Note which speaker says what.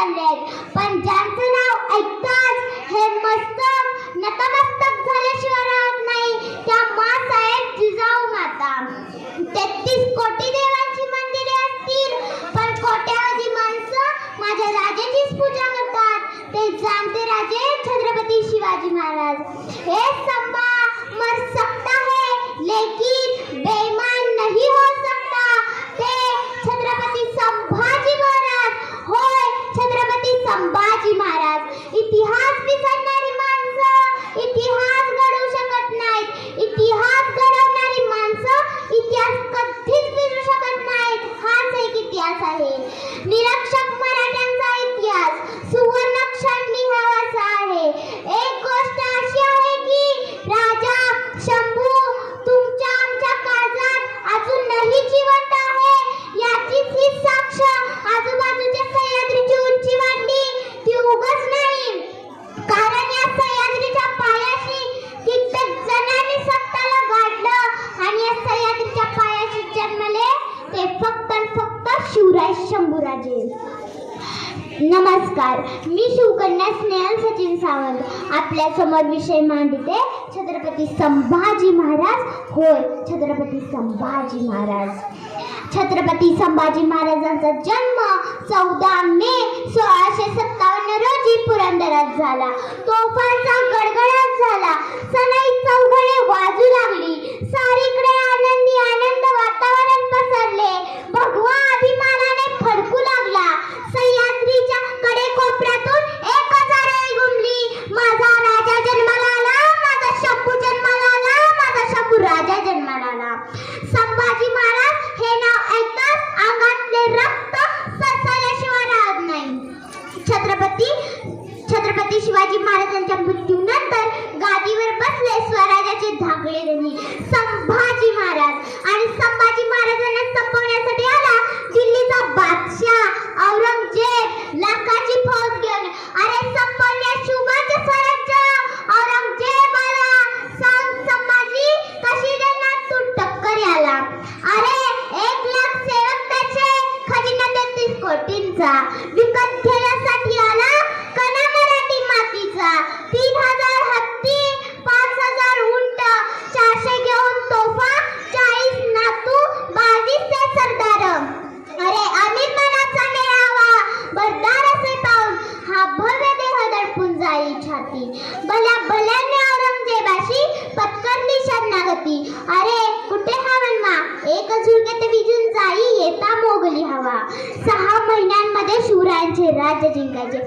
Speaker 1: चाललेत, पण ज्यांचं नाव ऐकताच हे मस्तक नतमस्तक झाल्याशिवाय राहत नाही त्या माँसाहेब जिजाऊ माता. 33 कोटी देवांची मंदिरे असतील, पण कोट्यावधी माणसं माझ्या राजाचीच पूजा करतात. ते जाणते राजे छत्रपती शिवाजी महाराज. हे संभा मर सकता है लेकिन बेईमान नहीं हो सकता. ते छत्रपती संभाजी महाराज, होय छत्रपती संभाजी महाराज. इतिहास विसरणारी माणसं इतिहास घडवू शकत नाहीत. इतिहास घडवणारी माणसं इतिहास कधीच विसरू शकत नाहीत. हाच एक इतिहास आहे. निरक्षर मराठ्यांचा इतिहास सुवर्णाक्षरात लिहावासा आहे. एक गोष्ट अशी आहे की राजा शंभू तुमच्या आमच्या काळजात अजूनही जिवंत आहे. याचीच ही साक्ष आजूबाजूच्या सह्याद्रीची उंची वाढली ती उगाच नाही, कारण या सह्याद्रीच्या पायाशी कित्येक जणांनी स्वतःला गाडलं आणि या सह्याद्रीच्या पायाशी जन्मले ते फक्त शिवराय शंभूराजे. नमस्कार, मी शिवकन्या स्नेहल सचिन सावंत आपल्या समोर विषय मांडते छत्रपती संभाजी महाराज. होय छत्रपती संभाजी महाराज. छत्रपती संभाजी महाराजांचा जन्म 14 मे 1657 रोजी पुरंदरात झाला. तोफांचा गडगडाट झाला. सनई चौघडे वाजू लागली. सारीकडे आनंदी आनंद वातावरण पसरले. भगवा अभिमानाने फडकू लागला. सह्याद्रीच्या कडेकोपऱ्यातून एकच आरळी घुमली. माझा राजा जन्माला आला, माझा शंभू जन्माला आला, माझा शंभू राजा जन्माला आला. संभाजी महाराज हे नाव ऐकताच अंगातले रक्त सळसळल्याशिवाय राहत नाही. छत्रपती शिवाजी महाराजांच्या मृत्यूनंतर गादीवर बसले स्वराज्याचे धाकले धनी संभाजी महाराज. आणि संभाजी महाराजांना संपवण्यासाठी आला दिल्लीचा बादशाह औरंगजेब लाखाची फौज घेऊन. अरे संपवण्या शिवबाचे स्वराज्य औरंगजेब आला. सांग संभाजी कशी देणार तू टक्कर याला. अरे 1 लाख सेवक त्याचे, खजिना 33 कोटींचा. विकत घेण्यासाठी आला कणा मराठी मातीचा. 3000 हत्ती, 5000 उंट, 400 घेऊन तोफा, 40 नातू, 22 सरदार. अरे अमीर मनाचा मेळावा, बरदार असे पाऊल, हा भव्य देह दडपून जाई छाती. भल्या भल्याने औरंगजेबाशी पत्करली शरणागती. अरे कुठे हवन्मा, एक झुळकेत विजून जाई येता मोगली हवा. 6 महिन्यांमध्ये शिवरायांचे राज्य जिंकायचे.